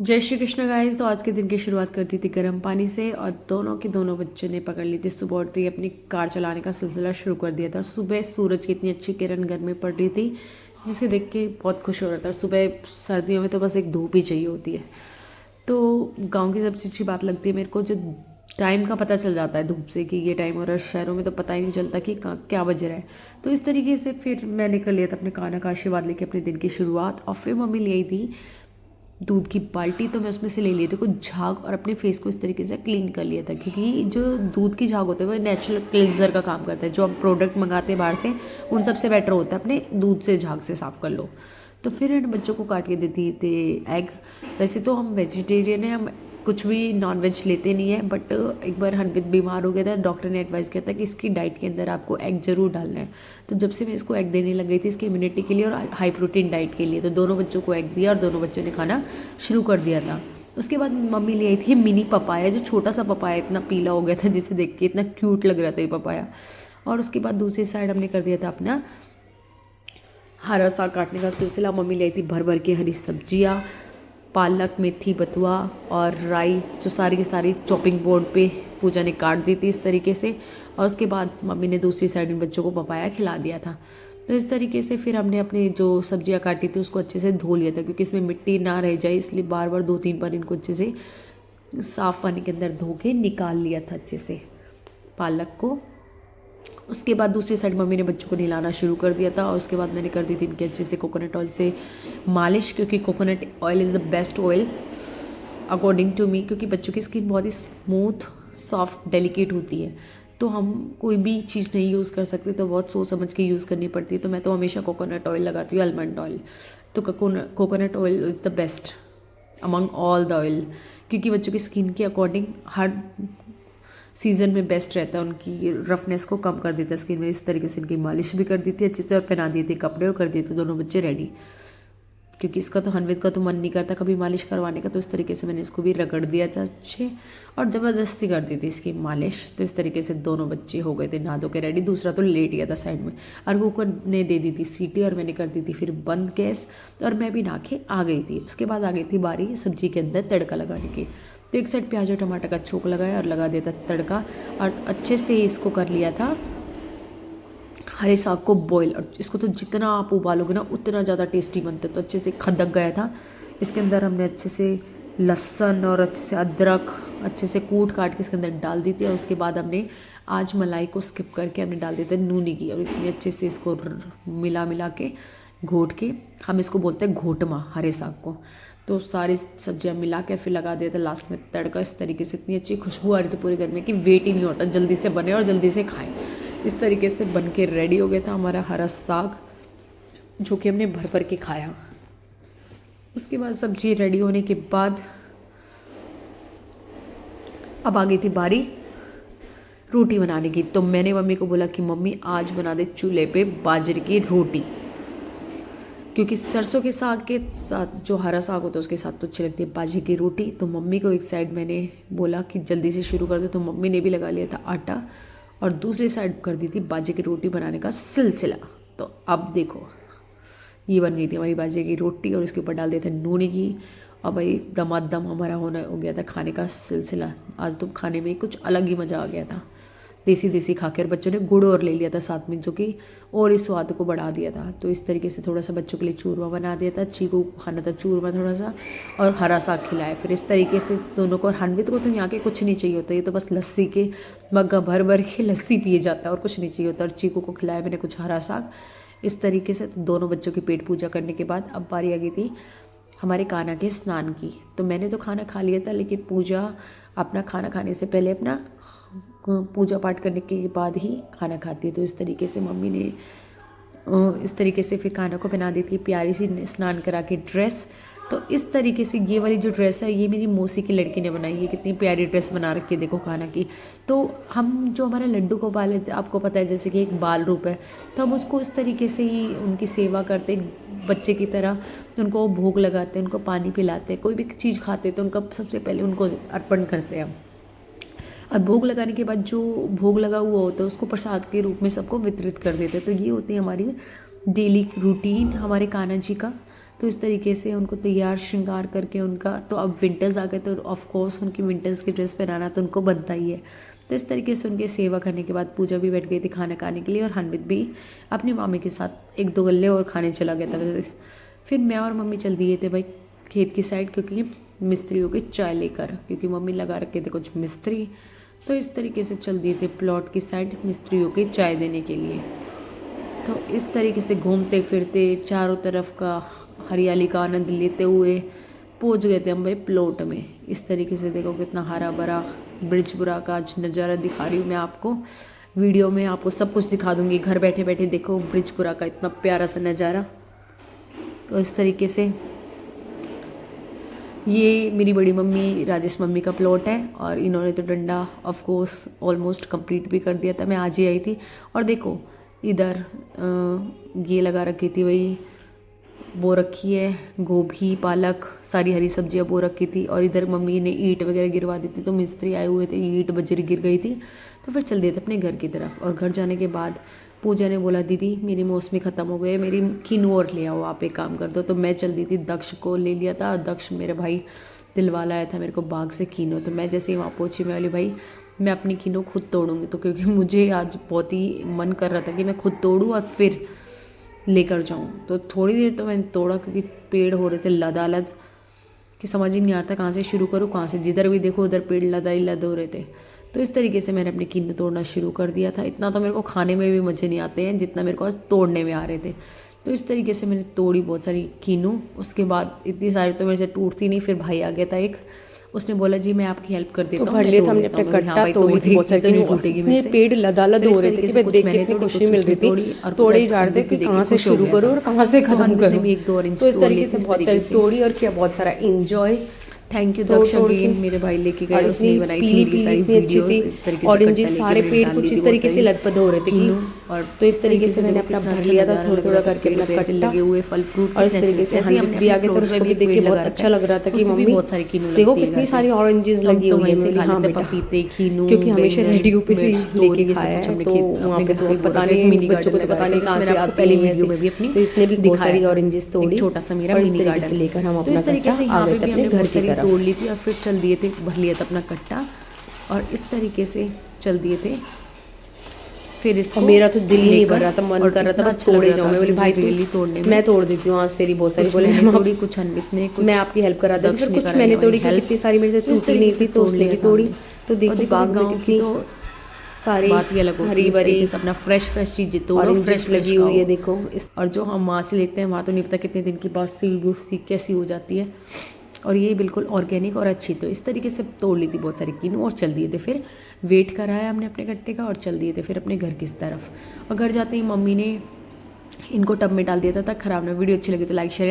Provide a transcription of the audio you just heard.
जय श्री कृष्ण गाइस। तो आज के दिन की शुरुआत करती थी गर्म पानी से और दोनों बच्चों ने पकड़ ली थी सुबह उठते ही अपनी कार चलाने का सिलसिला शुरू कर दिया था। सुबह सूरज की इतनी अच्छी किरण घर में पड़ रही थी जिसे देख के बहुत खुश हो रहा था। सुबह सर्दियों में तो बस एक धूप ही चाहिए होती है। तो गांव की सबसे अच्छी बात लगती है मेरे को जो टाइम का पता चल जाता है धूप से कि ये टाइम हो रहा है। शहरों में तो पता ही नहीं चलता कि क्या बज रहा है। तो इस तरीके से फिर मैंने कर लिया था अपने कान्हा का आशीर्वाद लेके अपने दिन की शुरुआत। और फिर मम्मी ले आई थी दूध की बाल्टी, तो मैं उसमें से ले ली थी कुछ झाग और अपने फेस को इस तरीके से क्लीन कर लिया था, क्योंकि जो दूध की झाग होते हैं वो नेचुरल क्लिनजर का काम करता है। जो हम प्रोडक्ट मंगाते हैं बाहर से उन सबसे बेटर होता है अपने दूध से झाग से साफ कर लो। तो फिर इन बच्चों को काट के देती थे एग। वैसे तो हम वेजिटेरियन हैं, हम कुछ भी नॉन वेज लेते नहीं है, बट एक बार हनवित बीमार हो गया था। डॉक्टर ने एडवाइस किया था कि इसकी डाइट के अंदर आपको एग जरूर डालना है। तो जब से मैं इसको एग देने लग गई थी इसकी इम्यूनिटी के लिए और हाई प्रोटीन डाइट के लिए, तो दोनों बच्चों को एग दिया और दोनों बच्चों ने खाना शुरू कर दिया था। उसके बाद मम्मी ले आई थी मिनी पपाया, जो छोटा सा पपाया इतना पीला हो गया था जिसे देख के इतना क्यूट लग रहा था ये पपाया। और उसके बाद दूसरी साइड हमने कर दिया था अपना हरा साग काटने का सिलसिला। मम्मी ले आई थी भर भर के हरी सब्जियाँ, पालक, मेथी, बथुआ और राई, जो सारी की सारी चॉपिंग बोर्ड पे पूजा ने काट दी थी इस तरीके से। और उसके बाद मम्मी ने दूसरी साइड इन बच्चों को पपाया खिला दिया था। तो इस तरीके से फिर हमने अपने जो सब्जियां काटी थी उसको अच्छे से धो लिया था, क्योंकि इसमें मिट्टी ना रह जाए, इसलिए बार बार 2-3 बार इनको अच्छे से साफ़ पानी के अंदर धो के निकाल लिया था अच्छे से पालक को। उसके बाद दूसरी साइड मम्मी ने बच्चों को नहलाना शुरू कर दिया था और उसके बाद मैंने कर दी थी इनकी अच्छे से कोकोनट ऑयल से मालिश, क्योंकि coconut oil is the best oil according to me, क्योंकि बच्चों की स्किन बहुत ही स्मूथ, सॉफ्ट, डेलिकेट होती है। तो हम कोई भी चीज़ नहीं यूज़ कर सकते, तो बहुत सोच समझ के यूज़ करनी पड़ती है। तो मैं तो हमेशा कोकोनट ऑयल लगाती हूँ, आलमंड ऑयल। तो coconut oil is the best among all the oil, क्योंकि बच्चों की स्किन के अकॉर्डिंग हर सीजन में बेस्ट रहता है, उनकी रफनेस को कम कर देता है स्किन में। इस तरीके से इनकी मालिश भी कर दी थी अच्छे से और पहना दिए थे कपड़े और कर दिए थे दोनों बच्चे रेडी। क्योंकि इसका तो हनवित का तो मन नहीं करता कभी मालिश करवाने का, तो इस तरीके से मैंने इसको भी रगड़ दिया था अच्छे और ज़बरदस्ती कर दी थी इसकी मालिश। तो इस तरीके से दोनों बच्चे हो गए थे नहा धो के रेडी। दूसरा तो लेट गया था साइड में और कुकर ने दे दी थी सीटी और मैंने कर दी थी फिर बंद गैस और मैं भी नहा के आ गई थी। उसके बाद आ गई थी बारी सब्जी के अंदर तड़का लगाने की। तो एक साइड प्याज और टमाटर का छोंक लगाया और लगा दिया था तड़का और अच्छे से इसको कर लिया था हरे साग को बॉईल। और इसको तो जितना आप उबालोगे ना उतना ज़्यादा टेस्टी बनता है। तो अच्छे से खदक गया था। इसके अंदर हमने अच्छे से लहसुन और अच्छे से अदरक अच्छे से कूट काट के इसके अंदर डाल दी थी। और उसके बाद हमने आज मलाई को स्किप करके हमने डाल दिए थे नूनी की और इतनी अच्छे से इसको मिला के घोट के, हम इसको बोलते हैं घोटमा हरे साग को। तो सारी सब्जियां मिला के फिर लगा दिया था लास्ट में तड़का। इस तरीके से इतनी अच्छी खुशबू आ रही थी पूरे घर में कि वेट ही नहीं होता जल्दी से बने और जल्दी से खाएं। इस तरीके से बन के रेडी हो गया था हमारा हरा साग, जो कि हमने भर भर के खाया। उसके बाद सब्जी रेडी होने के बाद अब आ गई थी बारी रोटी बनाने की। तो मैंने मम्मी को बोला कि मम्मी आज बना दे चूल्हे पे बाजरे की रोटी, क्योंकि सरसों के साग के साथ जो हरा साग होता है उसके साथ तो अच्छी लगती है बाजरे की रोटी। तो मम्मी को एक साइड मैंने बोला कि जल्दी से शुरू कर दो, तो मम्मी ने भी लगा लिया था आटा और दूसरी साइड कर दी थी बाजरे की रोटी बनाने का सिलसिला। तो अब देखो ये बन गई थी हमारी बाजरे की रोटी और इसके ऊपर डाल दिया था नूनी घी। और भाई दमादम हमारा होना हो गया था खाने का सिलसिला। आज तो खाने में कुछ अलग ही मज़ा आ गया था, देसी देसी खा के। और बच्चों ने गुड़ और ले लिया था साथ में, जो कि और इस स्वाद को बढ़ा दिया था। तो इस तरीके से थोड़ा सा बच्चों के लिए चूरमा बना दिया था। चीकू को खाना था चूरमा थोड़ा सा और हरा साग खिलाया। फिर इस तरीके से दोनों को, और हनवित को तो यहाँ के कुछ नहीं चाहिए होता, ये तो बस लस्सी के मग्गा भर भर के लस्सी पिए जाता है और कुछ नहीं चाहिए होता। और चीकू को खिलाया मैंने कुछ हरा साग इस तरीके से। तो दोनों बच्चों की पेट पूजा करने के बाद अब बारी आ गई थी हमारे कान्हा के स्नान की। तो मैंने तो खाना खा लिया था, लेकिन पूजा अपना खाना खाने से पहले अपना पूजा पाठ करने के बाद ही खाना खाती है। तो इस तरीके से मम्मी ने इस तरीके से फिर कान्हा को पहना दी थी प्यारी सी स्नान करा के ड्रेस। तो इस तरीके से ये वाली जो ड्रेस है ये मेरी मौसी की लड़की ने बनाई है। कितनी प्यारी ड्रेस बना रखी है देखो कान्हा की। तो हम जो हमारे लड्डू को पाले आपको पता है जैसे कि एक बाल रूप है, तो हम उसको इस तरीके से ही उनकी सेवा करते बच्चे की तरह। उनको भोग लगाते हैं, उनको पानी पिलाते हैं, कोई भी चीज़ खाते हैं तो उनका सबसे पहले उनको अर्पण करते हैं। और भोग लगाने के बाद जो भोग लगा हुआ होता है उसको प्रसाद के रूप में सबको वितरित कर देते हैं। तो ये होती है हमारी डेली रूटीन हमारे कान्हा जी का। तो इस तरीके से उनको तैयार श्रृंगार करके उनका, तो अब विंटर्स आ गए तो ऑफ कोर्स उनकी विंटर्स की ड्रेस पहनाना तो उनको बनता ही है। तो इस तरीके से उनकी सेवा करने के बाद पूजा भी बैठ गई थी खाना खाने के लिए और हनवित भी अपनी मामी के साथ 1-2 गल्ले और खाने चला गया था वैसे। फिर मैं और मम्मी चल दिए थे भाई खेत की साइड, क्योंकि मिस्त्रियों की चाय लेकर, क्योंकि मम्मी लगा रखे थे कुछ मिस्त्री। तो इस तरीके से चल दिए थे प्लॉट की साइड मिस्त्रियों की चाय देने के लिए। तो इस तरीके से घूमते फिरते चारों तरफ का हरियाली का आनंद लेते हुए पहुंच गए थे हम भाई प्लॉट में। इस तरीके से देखो कितना हरा भरा ब्रिजपुरा का आज नज़ारा दिखा रही हूँ मैं आपको। वीडियो में आपको सब कुछ दिखा दूँगी, घर बैठे बैठे देखो ब्रिजपुरा का इतना प्यारा सा नज़ारा। तो इस तरीके से ये मेरी बड़ी मम्मी राजेश मम्मी का प्लॉट है और इन्होंने तो डंडा ऑफ कोर्स ऑलमोस्ट कंप्लीट भी कर दिया था। मैं आज ही आई थी और देखो इधर ये लगा रखी थी वही बो रखी है, गोभी पालक सारी हरी सब्जियां बो रखी थी। और इधर मम्मी ने ईंट वगैरह गिरवा दी थी, तो मिस्त्री आए हुए थे, ईंट बजरी गिर गई थी। तो फिर चल दिए थे अपने घर की तरफ। और घर जाने के बाद पूजा ने बोला दीदी मेरी मौसमी ख़त्म हो गई, मेरी किनू और ले आओ, आप एक काम कर दो। तो मैं चल दी थी, दक्ष को ले लिया था। दक्ष मेरे भाई दिलवाला आया था मेरे को बाग से किनो। तो मैं जैसे ही वहाँ पहुँची मैं बोली भाई मैं अपनी किनो खुद तोड़ूंगी। तो क्योंकि मुझे आज बहुत ही मन कर रहा था कि मैं खुद तोड़ूँ और फिर लेकर जाऊँ। तो थोड़ी देर तो मैंने तोड़ा, क्योंकि पेड़ हो रहे थे लदालद कि समझ ही नहीं आता कहाँ से शुरू करूँ कहाँ से, जिधर भी देखो उधर पेड़ लदा ही लद हो रहे थे। तो इस तरीके से मैंने अपनी किन्नू तोड़ना शुरू कर दिया था। इतना तो मेरे को खाने में भी मज़े नहीं आते हैं जितना मेरे को आज तोड़ने में आ रहे थे। तो इस तरीके से मैंने तोड़ी बहुत सारी किन्नू। उसके बाद इतनी सारी तो मेरे से टूटती नहीं। फिर भाई आ गया था एक, उसने बोला जी मैं आपकी हेल्प कर देता हूँ। तो भर लिया था हमने अपने कट्टा, तोड़ी थी बहुत सारी किन्नू, इतने पेड़ लदालद हो रहे थे कि मैं देख के इतनी खुशी मिल रही थी। तोड़े ही जा रहे थे कि कहाँ से शुरू करूँ और कहाँ से खत्म करूँ। तो इस तरीके से बहुत सारी तोड़ी और किया बहुत सारा enjoy. Thank you Daksh again, मेरे भाई लेके गए, उसने बनाई थी मेरी सारी वीडियोस। इस तरीके से ऑरेंजेस सारे पेड़ कुछ इस तरीके से लदपद हो रहे थे कि, और तो इस तरीके से मैंने अपना भर लिया था थोड़ा थोड़ा करके अपना कट्टा लगे हुए फल फ्रूट। और इस तरीके से हनवित भी आगे, तो उसको भी देख के बहुत अच्छा लग रहा था कि मम्मी बहुत सारी किन्नू देखो कितनी सारी ऑरेंजेस लगी हुई है। हाँ बेटा, पपीते खीनू, क्योंकि हमेशा रेडियो पे से लेके खाया है, तो वहाँ पे तो पता नहीं बच्चों को तो पता नहीं कहाँ से आते हैं वीडियो में भी अपनी। तो इसने भी बहुत सारी ऑरेंजेस तोड़ी, छोटा सा मेरा मिनी गार्डन से लेकर हम अपना तरीके से आ गए थे अपने घर की तरफ। तोड़ ली थी और फिर चल दिए थे, भर लिया था अपना कट्टा और इस तरीके से चल दिए थे। फिर इसको मेरा तो दिल ही नहीं भर रहा था, मन कर रहा था बस तोड़े जाऊँ। मैं बोली भाई रियली तोड़ने मैं तोड़ देती हूँ आज तेरी बहुत सारी। बोले थोड़ी कुछ हनवित ने, मैं आपकी हेल्प करा दूँ। फिर कुछ मैंने तोड़ी, कितनी सारी मेरे से टूटी नहीं थी तो उसने भी तोड़ी। तो देखो बाग में कितनी सारी बात ही अलग होती है, हरी भरी अपना फ्रेश चीजें तोड़ो, फ्रेश लगी हुई है देखो। और जो हम वहाँ से लेते हैं वहाँ तो नहीं पता कितने दिन की बाद से कैसी हो जाती है। और ये बिल्कुल ऑर्गेनिक और अच्छी। तो इस तरीके से तोड़ ली थी बहुत सारी किन्नू और चल दिए थे। फिर वेट कराया हमने अपने कट्टे का और चल दिए थे फिर अपने घर की तरफ। और घर जाते ही मम्मी ने इनको टब में डाल दिया था, तक खराब ना। वीडियो अच्छी लगी तो लाइक शेयर